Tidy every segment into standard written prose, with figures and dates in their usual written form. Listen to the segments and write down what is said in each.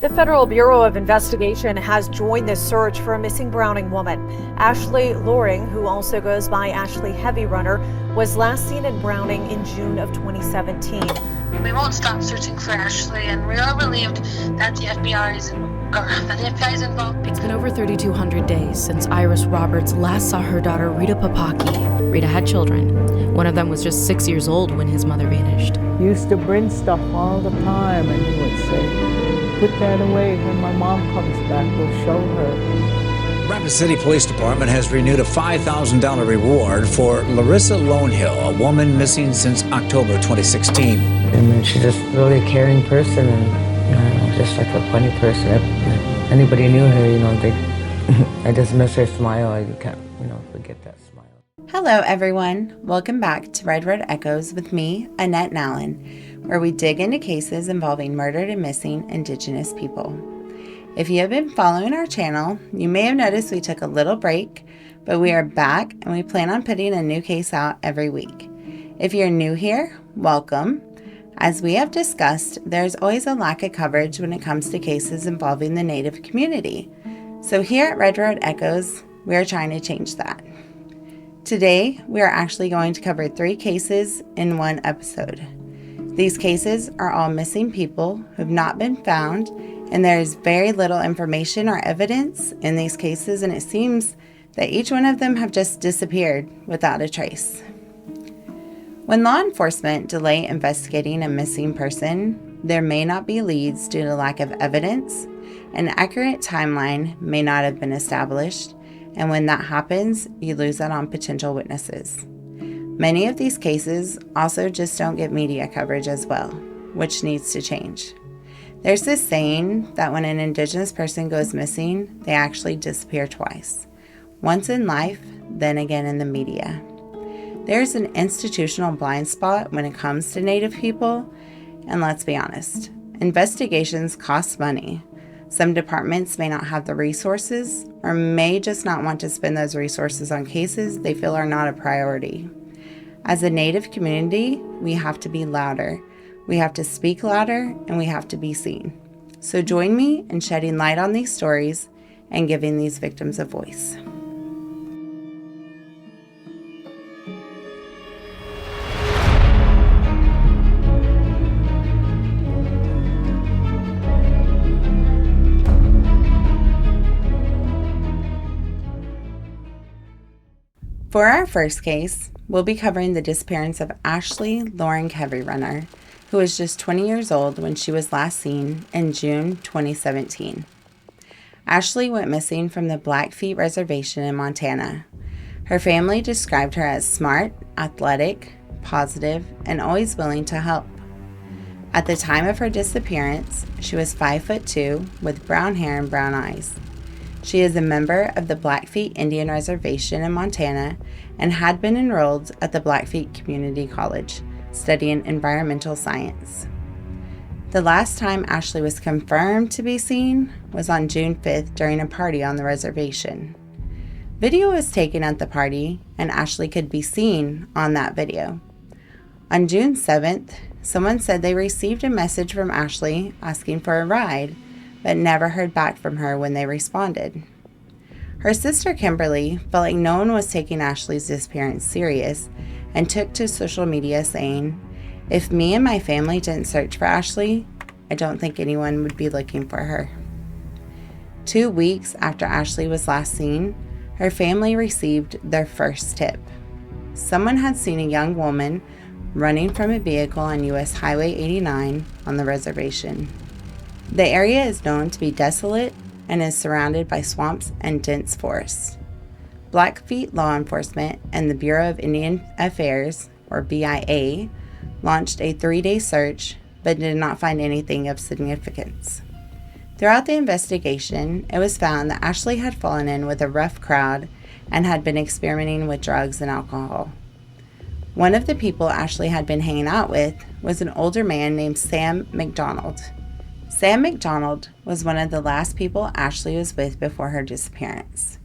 The Federal Bureau of Investigation has joined the search for a missing Browning woman. Ashley Loring, who also goes by Ashley Heavyrunner, was last seen in Browning in June of 2017. We won't stop searching for Ashley, and we are relieved that the FBI is involved. It's been over 3,200 days since Iris Roberts last saw her daughter Rita Papaki. Rita had children. One of them was just 6 years old when his mother vanished. He used to bring stuff all the time, and he would say, "Put that away. When my mom comes back, we'll show her." Rapid City Police Department has renewed a $5,000 reward for Larissa Lone Hill, a woman missing since October 2016. And she's just really a caring person, and just like a funny person. If anybody knew her, I just miss her smile. I can't, forget that smile. Hello, everyone. Welcome back to Red Road Echoes with me, Annette Nowlin, where we dig into cases involving murdered and missing Indigenous people. If you have been following our channel, you may have noticed we took a little break, but we are back and we plan on putting a new case out every week. If you're new here, welcome. As we have discussed, there's always a lack of coverage when it comes to cases involving the Native community. So here at Red Road Echoes, we are trying to change that. Today, we are actually going to cover 3 cases in one episode. These cases are all missing people who have not been found, and there is very little information or evidence in these cases, and it seems that each one of them have just disappeared without a trace. When law enforcement delay investigating a missing person, there may not be leads due to lack of evidence, an accurate timeline may not have been established, and when that happens, you lose out on potential witnesses. Many of these cases also just don't get media coverage as well, which needs to change. There's this saying that when an Indigenous person goes missing, they actually disappear twice. Once in life, then again in the media. There's an institutional blind spot when it comes to Native people, and let's be honest, investigations cost money. Some departments may not have the resources or may just not want to spend those resources on cases they feel are not a priority. As a Native community, we have to be louder. We have to speak louder, and we have to be seen. So join me in shedding light on these stories and giving these victims a voice. For our first case, we'll be covering the disappearance of Ashley Loring Heavyrunner, who was just 20 years old when she was last seen in June 2017. Ashley went missing from the Blackfeet Reservation in Montana. Her family described her as smart, athletic, positive, and always willing to help. At the time of her disappearance, she was 5'2" with brown hair and brown eyes. She is a member of the Blackfeet Indian Reservation in Montana and had been enrolled at the Blackfeet Community College, studying environmental science. The last time Ashley was confirmed to be seen was on June 5th during a party on the reservation. Video was taken at the party, and Ashley could be seen on that video. On June 7th, someone said they received a message from Ashley asking for a ride, but never heard back from her when they responded. Her sister Kimberly felt like no one was taking Ashley's disappearance serious and took to social media saying, "If me and my family didn't search for Ashley, I don't think anyone would be looking for her." 2 weeks after Ashley was last seen, her family received their first tip. Someone had seen a young woman running from a vehicle on US Highway 89 on the reservation. The area is known to be desolate and is surrounded by swamps and dense forests. Blackfeet law enforcement and the Bureau of Indian Affairs, or BIA, launched a 3-day search but did not find anything of significance. Throughout the investigation, it was found that Ashley had fallen in with a rough crowd and had been experimenting with drugs and alcohol. One of the people Ashley had been hanging out with was an older man named Sam McDonald. Sam McDonald was one of the last people Ashley was with before her disappearance.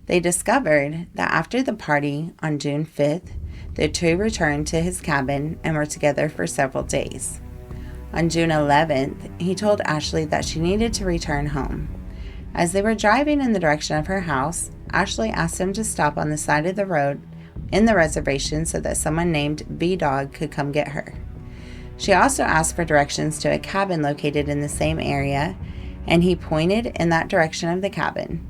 They discovered that after the party on June 5th, the two returned to his cabin and were together for several days. On June 11th, he told Ashley that she needed to return home. As they were driving in the direction of her house, Ashley asked him to stop on the side of the road in the reservation so that someone named V-Dog could come get her. She also asked for directions to a cabin located in the same area, and he pointed in that direction of the cabin.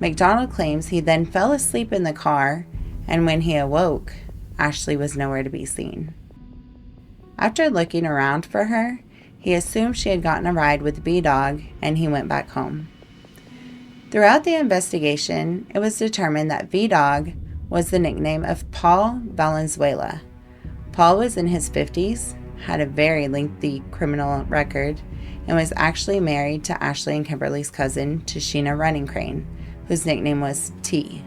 McDonald claims he then fell asleep in the car, and when he awoke, Ashley was nowhere to be seen. After looking around for her, he assumed she had gotten a ride with V-Dog, and he went back home. Throughout the investigation, it was determined that V-Dog was the nickname of Paul Valenzuela. Paul was in his 50s, had a very lengthy criminal record, and was actually married to Ashley and Kimberly's cousin, Tashina Running Crane, whose nickname was T.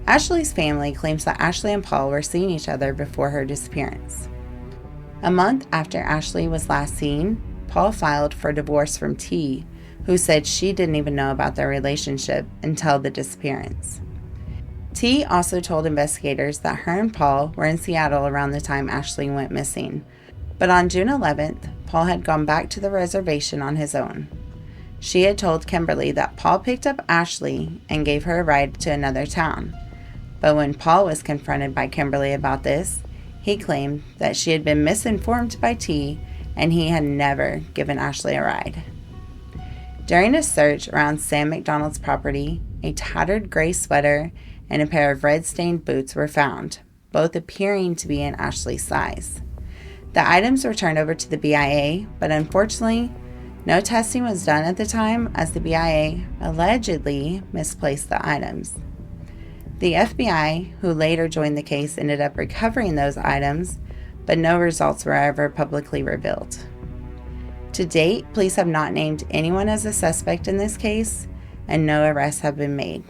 Ashley's family claims that Ashley and Paul were seeing each other before her disappearance. A month after Ashley was last seen, Paul filed for divorce from T, who said she didn't even know about their relationship until the disappearance. T also told investigators that her and Paul were in Seattle around the time Ashley went missing, but on June 11th, Paul had gone back to the reservation on his own. She had told Kimberly that Paul picked up Ashley and gave her a ride to another town, but when Paul was confronted by Kimberly about this, he claimed that she had been misinformed by T and he had never given Ashley a ride. During a search around Sam McDonald's property, a tattered gray sweater and a pair of red-stained boots were found, both appearing to be in Ashley's size. The items were turned over to the BIA, but unfortunately, no testing was done at the time as the BIA allegedly misplaced the items. The FBI, who later joined the case, ended up recovering those items, but no results were ever publicly revealed. To date, police have not named anyone as a suspect in this case, and no arrests have been made.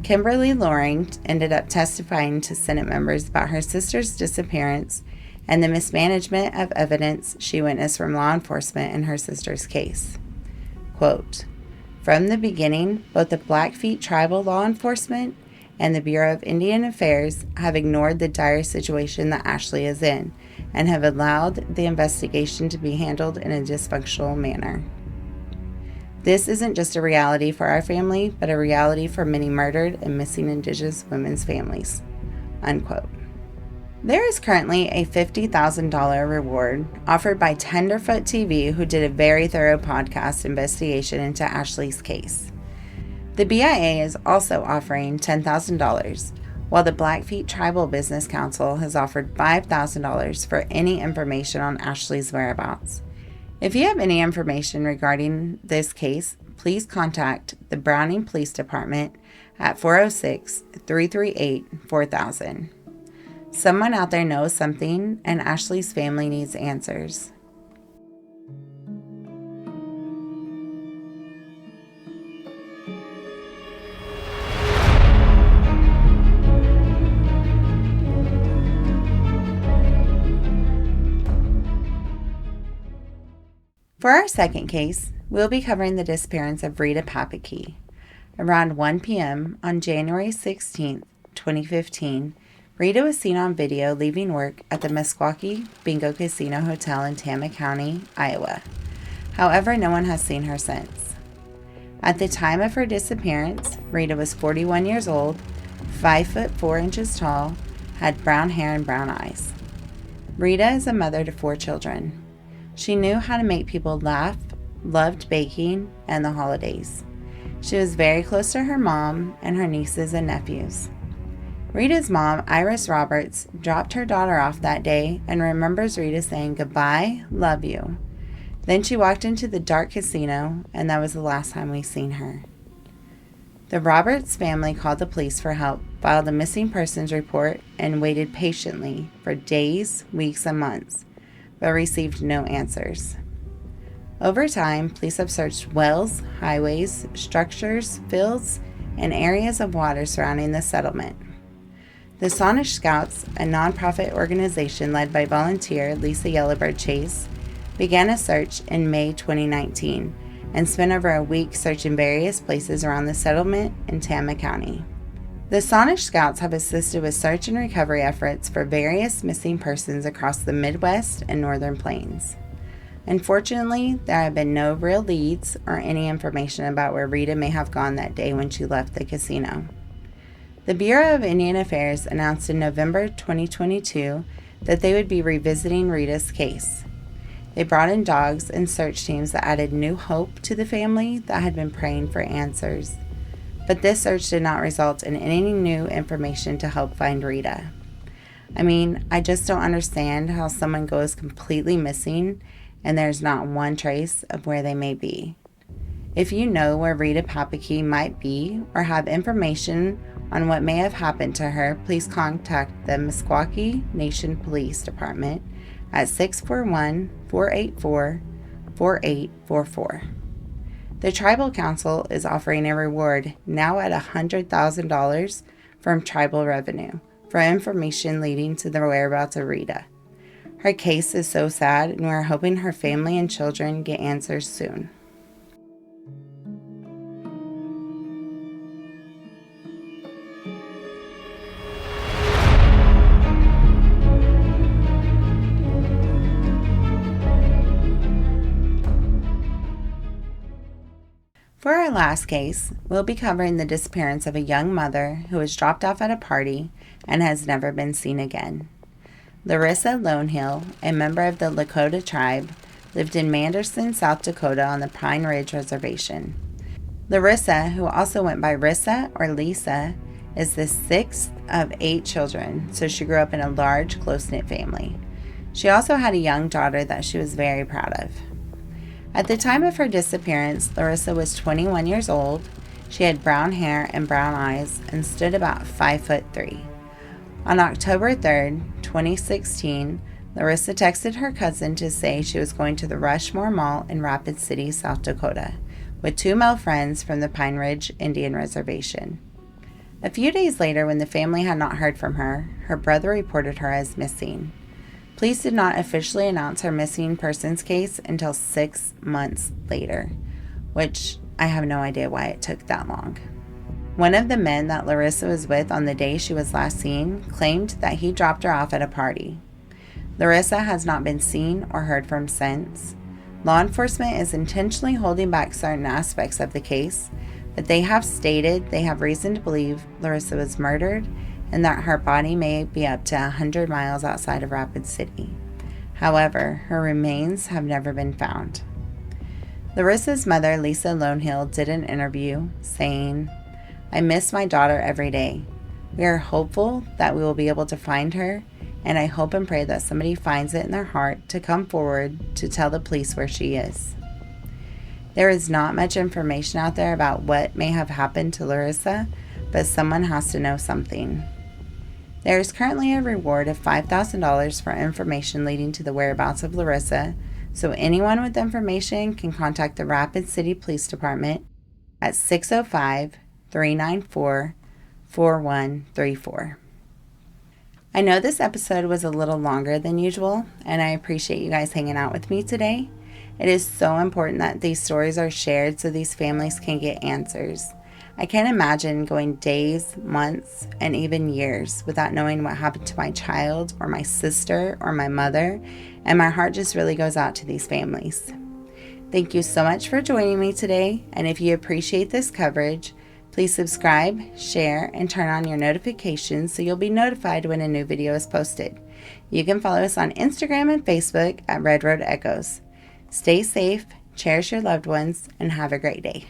Kimberly Loring ended up testifying to Senate members about her sister's disappearance and the mismanagement of evidence she witnessed from law enforcement in her sister's case. Quote, "From the beginning, both the Blackfeet tribal law enforcement and the Bureau of Indian Affairs have ignored the dire situation that Ashley is in and have allowed the investigation to be handled in a dysfunctional manner. This isn't just a reality for our family, but a reality for many murdered and missing Indigenous women's families." Unquote. There is currently a $50,000 reward offered by Tenderfoot TV, who did a very thorough podcast investigation into Ashley's case. The BIA is also offering $10,000, while the Blackfeet Tribal Business Council has offered $5,000 for any information on Ashley's whereabouts. If you have any information regarding this case, please contact the Browning Police Department at 406-338-4000. Someone out there knows something, and Ashley's family needs answers. For our second case, we'll be covering the disappearance of Rita Papakee. Around 1 p.m. on January 16, 2015, Rita was seen on video leaving work at the Meskwaki Bingo Casino Hotel in Tama County, Iowa. However, no one has seen her since. At the time of her disappearance, Rita was 41 years old, 5 foot 4 inches tall, had brown hair and brown eyes. Rita is a mother to 4 children. She knew how to make people laugh, loved baking, and the holidays. She was very close to her mom and her nieces and nephews. Rita's mom, Iris Roberts, dropped her daughter off that day and remembers Rita saying, "Goodbye, love you." Then she walked into the dark casino, and that was the last time we seen her. The Roberts family called the police for help, filed a missing persons report, and waited patiently for days, weeks, and months, but received no answers. Over time, police have searched wells, highways, structures, fields, and areas of water surrounding the settlement. The Sonish Scouts, a nonprofit organization led by volunteer Lisa Yellowbird Chase, began a search in May 2019 and spent over a week searching various places around the settlement in Tama County. The Sonish Scouts have assisted with search and recovery efforts for various missing persons across the Midwest and Northern Plains. Unfortunately, there have been no real leads or any information about where Rita may have gone that day when she left the casino. The Bureau of Indian Affairs announced in November 2022 that they would be revisiting Rita's case. They brought in dogs and search teams that added new hope to the family that had been praying for answers. But this search did not result in any new information to help find Rita. I mean, I just don't understand how someone goes completely missing and there's not one trace of where they may be. If you know where Rita Papakee might be or have information on what may have happened to her, please contact the Meskwaki Nation Police Department at 641-484-4844. The Tribal Council is offering a reward now at $100,000 from tribal revenue for information leading to the whereabouts of Rita. Her case is so sad, and we're hoping her family and children get answers soon. For our last case, we'll be covering the disappearance of a young mother who was dropped off at a party and has never been seen again. Larissa Lone Hill, a member of the Lakota tribe, lived in Manderson, South Dakota on the Pine Ridge Reservation. Larissa, who also went by Rissa or Lisa, is the sixth of 8 children, so she grew up in a large, close-knit family. She also had a young daughter that she was very proud of. At the time of her disappearance, Larissa was 21 years old. She had brown hair and brown eyes and stood about 5'3". On October 3rd, 2016, Larissa texted her cousin to say she was going to the Rushmore Mall in Rapid City, South Dakota, with 2 male friends from the Pine Ridge Indian Reservation. A few days later, when the family had not heard from her, her brother reported her as missing. Police did not officially announce her missing persons case until 6 months later, which I have no idea why it took that long. One of the men that Larissa was with on the day she was last seen claimed that he dropped her off at a party. Larissa has not been seen or heard from since. Law enforcement is intentionally holding back certain aspects of the case, but they have stated they have reason to believe Larissa was murdered and that her body may be up to 100 miles outside of Rapid City. However, her remains have never been found. Larissa's mother, Lissa Lonehill, did an interview saying, "I miss my daughter every day. We are hopeful that we will be able to find her, and I hope and pray that somebody finds it in their heart to come forward to tell the police where she is." There is not much information out there about what may have happened to Larissa, but someone has to know something. There is currently a reward of $5,000 for information leading to the whereabouts of Larissa, so anyone with information can contact the Rapid City Police Department at 605-394-4134. I know this episode was a little longer than usual, and I appreciate you guys hanging out with me today. It is so important that these stories are shared so these families can get answers. I can't imagine going days, months, and even years without knowing what happened to my child or my sister or my mother, and my heart just really goes out to these families. Thank you so much for joining me today, and if you appreciate this coverage, please subscribe, share, and turn on your notifications so you'll be notified when a new video is posted. You can follow us on Instagram and Facebook at Red Road Echoes. Stay safe, cherish your loved ones, and have a great day.